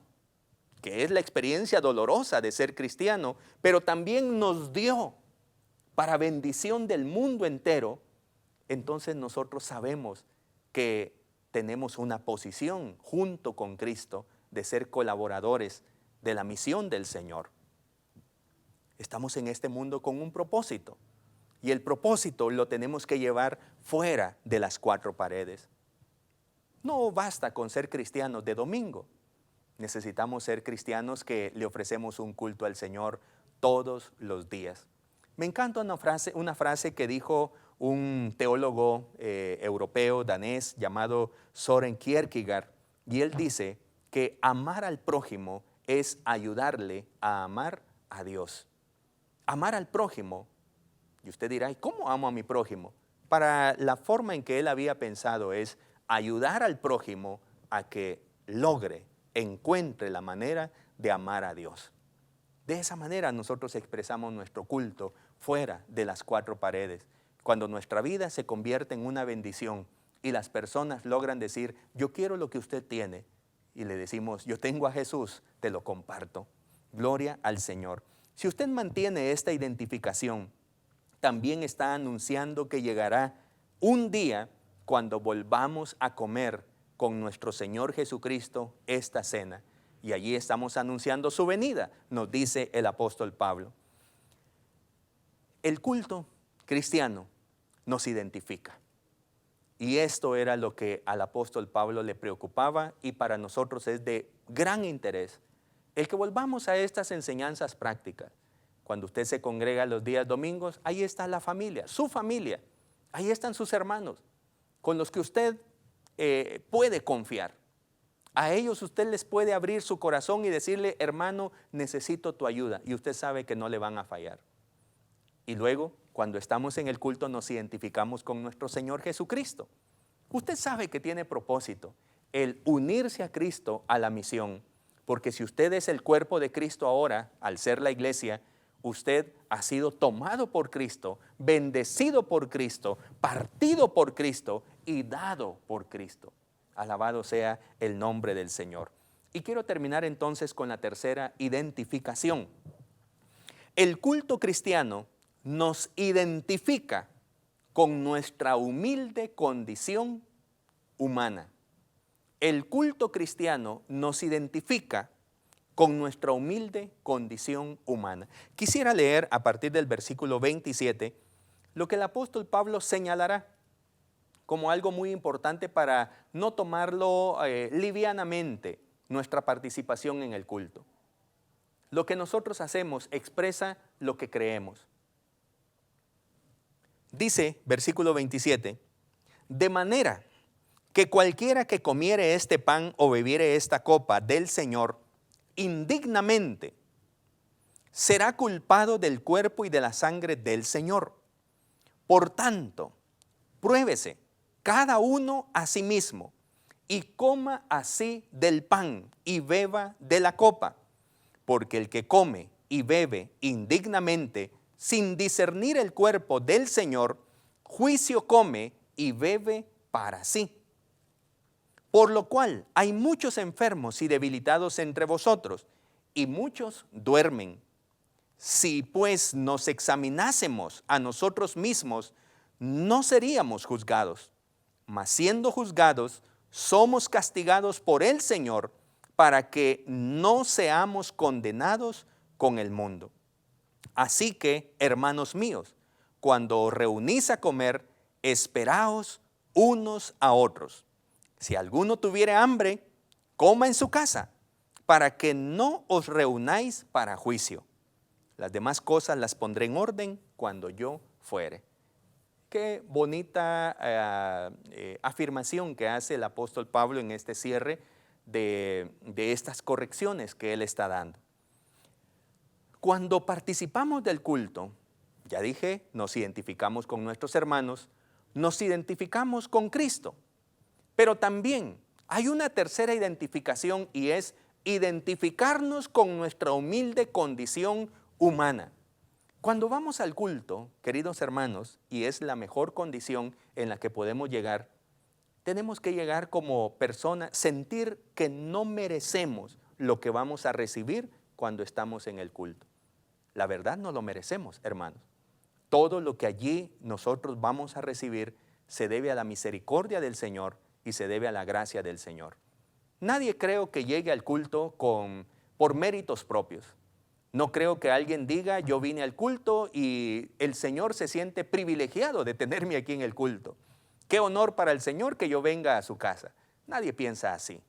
que es la experiencia dolorosa de ser cristiano, pero también nos dio para bendición del mundo entero, entonces nosotros sabemos que tenemos una posición junto con Cristo de ser colaboradores de la misión del Señor. Estamos en este mundo con un propósito, y el propósito lo tenemos que llevar fuera de las cuatro paredes. No basta con ser cristianos de domingo. Necesitamos ser cristianos que le ofrecemos un culto al Señor todos los días. Me encanta una frase que dijo un teólogo europeo danés llamado Søren Kierkegaard, y él dice que amar al prójimo es ayudarle a amar a Dios. Amar al prójimo, y usted dirá, ¿y cómo amo a mi prójimo? Para la forma en que él había pensado es ayudar al prójimo a que encuentre la manera de amar a Dios. De esa manera nosotros expresamos nuestro culto fuera de las cuatro paredes. Cuando nuestra vida se convierte en una bendición y las personas logran decir, yo quiero lo que usted tiene, y le decimos, yo tengo a Jesús, te lo comparto. Gloria al Señor. Si usted mantiene esta identificación, también está anunciando que llegará un día cuando volvamos a comer con nuestro Señor Jesucristo esta cena. Y allí estamos anunciando su venida, nos dice el apóstol Pablo. El culto cristiano nos identifica. Y esto era lo que al apóstol Pablo le preocupaba, y para nosotros es de gran interés el que volvamos a estas enseñanzas prácticas. Cuando usted se congrega los días domingos, ahí está la familia, su familia. Ahí están sus hermanos con los que usted puede confiar. A ellos usted les puede abrir su corazón y decirle, hermano, necesito tu ayuda. Y usted sabe que no le van a fallar. Y luego, cuando estamos en el culto, nos identificamos con nuestro Señor Jesucristo. Usted sabe que tiene propósito el unirse a Cristo a la misión. Porque si usted es el cuerpo de Cristo ahora, al ser la iglesia, usted ha sido tomado por Cristo, bendecido por Cristo, partido por Cristo y dado por Cristo. Alabado sea el nombre del Señor. Y quiero terminar entonces con la tercera identificación. El culto cristiano nos identifica con nuestra humilde condición humana. El culto cristiano nos identifica con nuestra humilde condición humana. Quisiera leer a partir del versículo 27 lo que el apóstol Pablo señalará como algo muy importante para no tomarlo livianamente, nuestra participación en el culto. Lo que nosotros hacemos expresa lo que creemos. Dice, versículo 27, de manera que cualquiera que comiere este pan o bebiere esta copa del Señor indignamente, será culpado del cuerpo y de la sangre del Señor. Por tanto, pruébese cada uno a sí mismo y coma así del pan y beba de la copa, porque el que come y bebe indignamente, sin discernir el cuerpo del Señor, juicio come y bebe para sí. Por lo cual hay muchos enfermos y debilitados entre vosotros, y muchos duermen. Si pues nos examinásemos a nosotros mismos, no seríamos juzgados. Mas siendo juzgados, somos castigados por el Señor, para que no seamos condenados con el mundo. Así que, hermanos míos, cuando os reunís a comer, esperaos unos a otros. Si alguno tuviere hambre, coma en su casa, para que no os reunáis para juicio. Las demás cosas las pondré en orden cuando yo fuere. Qué bonita afirmación que hace el apóstol Pablo en este cierre de estas correcciones que él está dando. Cuando participamos del culto, ya dije, nos identificamos con nuestros hermanos, nos identificamos con Cristo, pero también hay una tercera identificación y es identificarnos con nuestra humilde condición humana. Cuando vamos al culto, queridos hermanos, y es la mejor condición en la que podemos llegar, tenemos que llegar como persona, sentir que no merecemos lo que vamos a recibir cuando estamos en el culto. La verdad no lo merecemos, hermanos. Todo lo que allí nosotros vamos a recibir se debe a la misericordia del Señor y se debe a la gracia del Señor. Nadie creo que llegue al culto por méritos propios. No creo que alguien diga, yo vine al culto y el Señor se siente privilegiado de tenerme aquí en el culto. Qué honor para el Señor que yo venga a su casa. Nadie piensa así.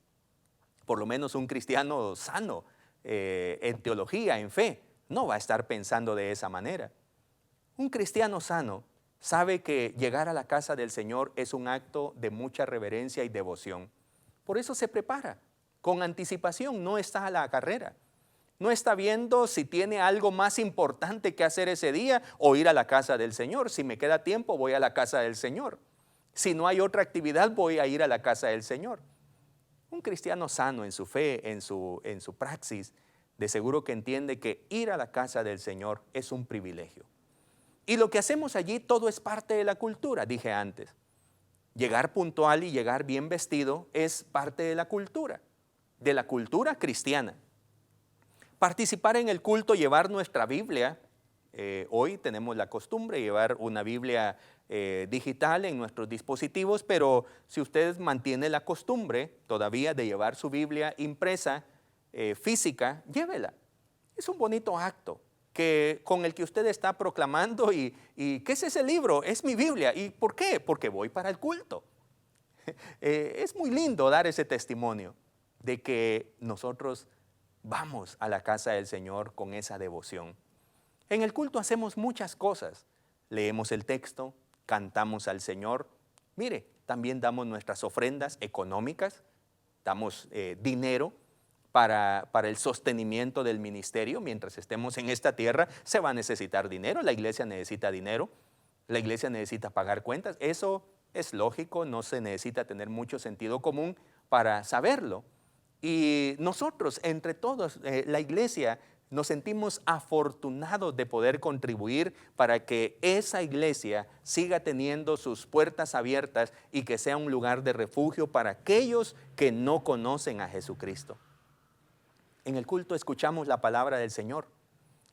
Por lo menos un cristiano sano en teología, en fe, no va a estar pensando de esa manera. Un cristiano sano sabe que llegar a la casa del Señor es un acto de mucha reverencia y devoción. Por eso se prepara con anticipación, no está a la carrera. No está viendo si tiene algo más importante que hacer ese día o ir a la casa del Señor. Si me queda tiempo, voy a la casa del Señor. Si no hay otra actividad, voy a ir a la casa del Señor. Un cristiano sano en su fe, en su praxis, de seguro que entiende que ir a la casa del Señor es un privilegio. Y lo que hacemos allí, todo es parte de la cultura, dije antes. Llegar puntual y llegar bien vestido es parte de la cultura cristiana. Participar en el culto, llevar nuestra Biblia. Hoy tenemos la costumbre de llevar una Biblia digital en nuestros dispositivos, pero si ustedes mantienen la costumbre todavía de llevar su Biblia impresa, física, llévela. Es un bonito acto con el que usted está proclamando y ¿qué es ese libro? Es mi Biblia. ¿Y por qué? Porque voy para el culto. Es muy lindo dar ese testimonio de que nosotros vamos a la casa del Señor con esa devoción. En el culto hacemos muchas cosas. Leemos el texto, cantamos al Señor. Mire, también damos nuestras ofrendas económicas, damos dinero para el sostenimiento del ministerio. Mientras estemos en esta tierra se va a necesitar dinero, la iglesia necesita dinero, la iglesia necesita pagar cuentas. Eso es lógico, no se necesita tener mucho sentido común para saberlo. Y nosotros, entre todos, la iglesia, nos sentimos afortunados de poder contribuir para que esa iglesia siga teniendo sus puertas abiertas y que sea un lugar de refugio para aquellos que no conocen a Jesucristo. En el culto escuchamos la palabra del Señor,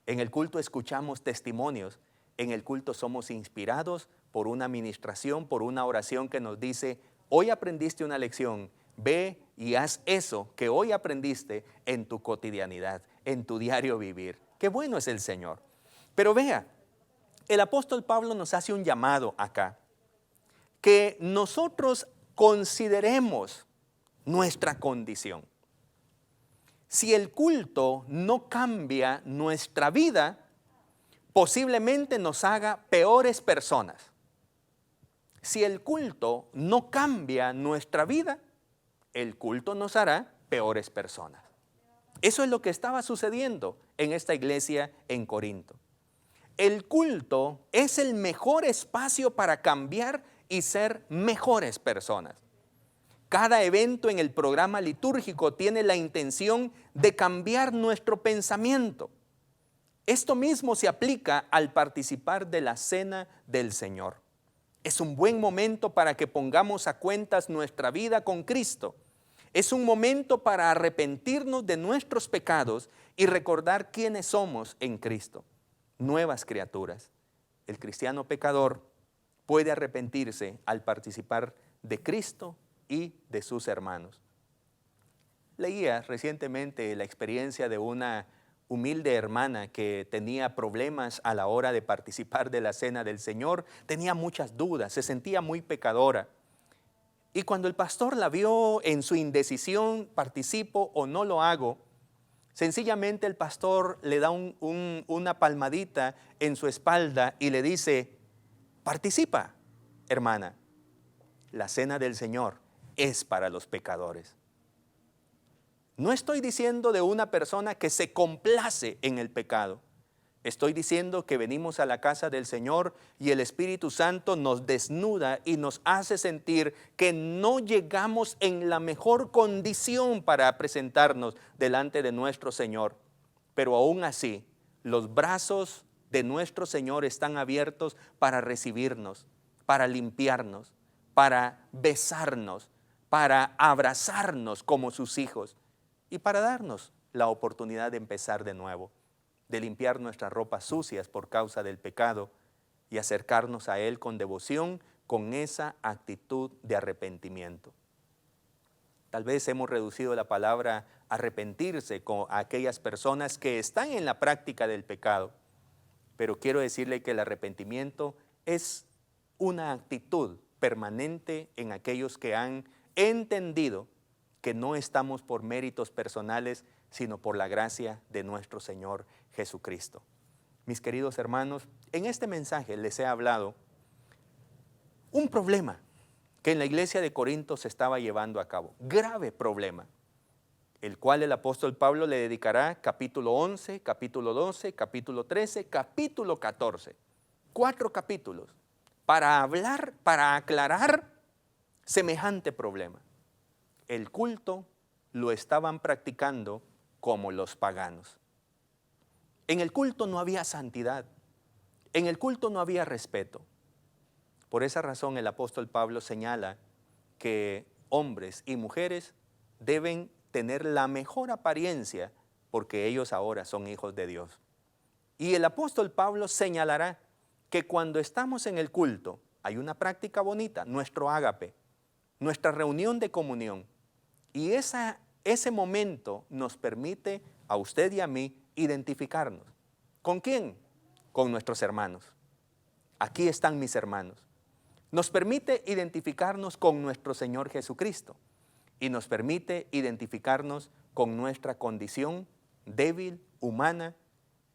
en el culto escuchamos testimonios, en el culto somos inspirados por una ministración, por una oración que nos dice, hoy aprendiste una lección, Ve y haz eso que hoy aprendiste en tu cotidianidad, en tu diario vivir. Qué bueno es el Señor. Pero vea, el apóstol Pablo nos hace un llamado acá, que nosotros consideremos nuestra condición. Si el culto no cambia nuestra vida, posiblemente nos haga peores personas. Si el culto no cambia nuestra vida, el culto nos hará peores personas. Eso es lo que estaba sucediendo en esta iglesia en Corinto. El culto es el mejor espacio para cambiar y ser mejores personas. Cada evento en el programa litúrgico tiene la intención de cambiar nuestro pensamiento. Esto mismo se aplica al participar de la cena del Señor. Es un buen momento para que pongamos a cuentas nuestra vida con Cristo. Es un momento para arrepentirnos de nuestros pecados y recordar quiénes somos en Cristo. Nuevas criaturas. El cristiano pecador puede arrepentirse al participar de Cristo y de sus hermanos. Leía recientemente la experiencia de una humilde hermana que tenía problemas a la hora de participar de la cena del Señor, tenía muchas dudas, se sentía muy pecadora. Y cuando el pastor la vio en su indecisión, participo o no lo hago, sencillamente el pastor le da una palmadita en su espalda y le dice: participa, hermana, la cena del Señor es para los pecadores. No estoy diciendo de una persona que se complace en el pecado. Estoy diciendo que venimos a la casa del Señor y el Espíritu Santo nos desnuda y nos hace sentir que no llegamos en la mejor condición para presentarnos delante de nuestro Señor. Pero aún así, los brazos de nuestro Señor están abiertos para recibirnos, para limpiarnos, para besarnos, para abrazarnos como sus hijos y para darnos la oportunidad de empezar de nuevo, de limpiar nuestras ropas sucias por causa del pecado y acercarnos a Él con devoción, con esa actitud de arrepentimiento. Tal vez hemos reducido la palabra arrepentirse con aquellas personas que están en la práctica del pecado, pero quiero decirle que el arrepentimiento es una actitud permanente en aquellos que han entendido que no estamos por méritos personales, sino por la gracia de nuestro Señor Jesucristo. Mis queridos hermanos, en este mensaje les he hablado un problema que en la iglesia de Corinto se estaba llevando a cabo, grave problema, el cual el apóstol Pablo le dedicará capítulo 11, capítulo 12, capítulo 13, capítulo 14, 4 capítulos, para hablar, para aclarar semejante problema. El culto lo estaban practicando como los paganos. En el culto no había santidad, en el culto no había respeto. Por esa razón el apóstol Pablo señala que hombres y mujeres deben tener la mejor apariencia porque ellos ahora son hijos de Dios. Y el apóstol Pablo señalará que cuando estamos en el culto hay una práctica bonita, nuestro ágape, nuestra reunión de comunión. Y ese momento nos permite a usted y a mí identificarnos. ¿Con quién? Con nuestros hermanos. Aquí están mis hermanos. Nos permite identificarnos con nuestro Señor Jesucristo y nos permite identificarnos con nuestra condición débil, humana,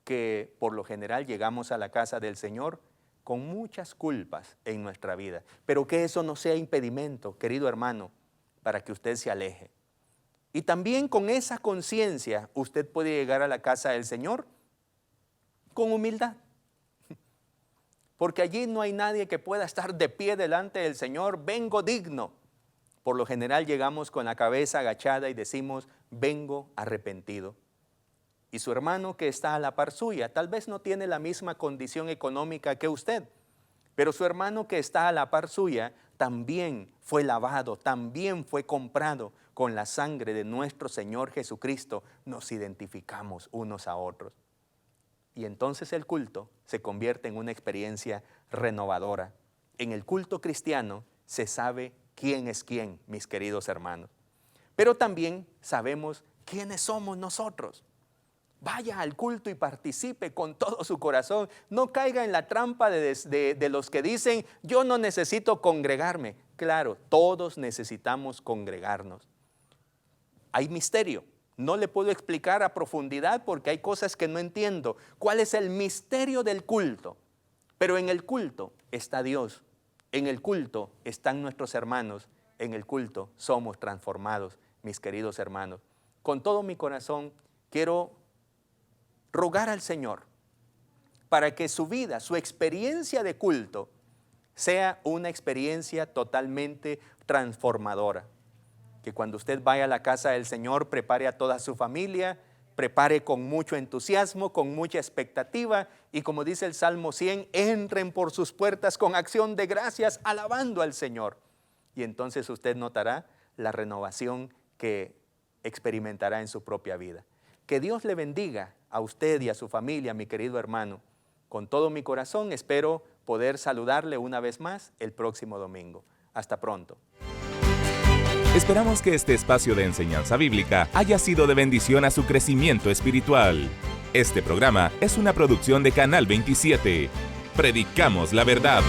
que por lo general llegamos a la casa del Señor con muchas culpas en nuestra vida. Pero que eso no sea impedimento, querido hermano, para que usted se aleje. Y también con esa conciencia usted puede llegar a la casa del Señor con humildad. Porque allí no hay nadie que pueda estar de pie delante del Señor, vengo digno. Por lo general llegamos con la cabeza agachada y decimos, vengo arrepentido. Y su hermano que está a la par suya, tal vez no tiene la misma condición económica que usted, pero su hermano que está a la par suya también fue lavado, también fue comprado con la sangre de nuestro Señor Jesucristo. Nos identificamos unos a otros. Y entonces el culto se convierte en una experiencia renovadora. En el culto cristiano se sabe quién es quién, mis queridos hermanos. pero también sabemos quiénes somos nosotros. Vaya al culto y participe con todo su corazón. No caiga en la trampa de los que dicen, yo no necesito congregarme. Claro, todos necesitamos congregarnos. Hay misterio. No le puedo explicar a profundidad porque hay cosas que no entiendo. ¿Cuál es el misterio del culto? Pero en el culto está Dios. En el culto están nuestros hermanos. En el culto somos transformados, mis queridos hermanos. Con todo mi corazón quiero rogar al Señor para que su vida, su experiencia de culto, sea una experiencia totalmente transformadora. Que cuando usted vaya a la casa del Señor, prepare a toda su familia, prepare con mucho entusiasmo, con mucha expectativa, y como dice el Salmo 100, entren por sus puertas con acción de gracias, alabando al Señor. Y entonces usted notará la renovación que experimentará en su propia vida. Que Dios le bendiga a usted y a su familia, mi querido hermano. Con todo mi corazón espero poder saludarle una vez más el próximo domingo. Hasta pronto. Esperamos que este espacio de enseñanza bíblica haya sido de bendición a su crecimiento espiritual. Este programa es una producción de Canal 27. Predicamos la verdad.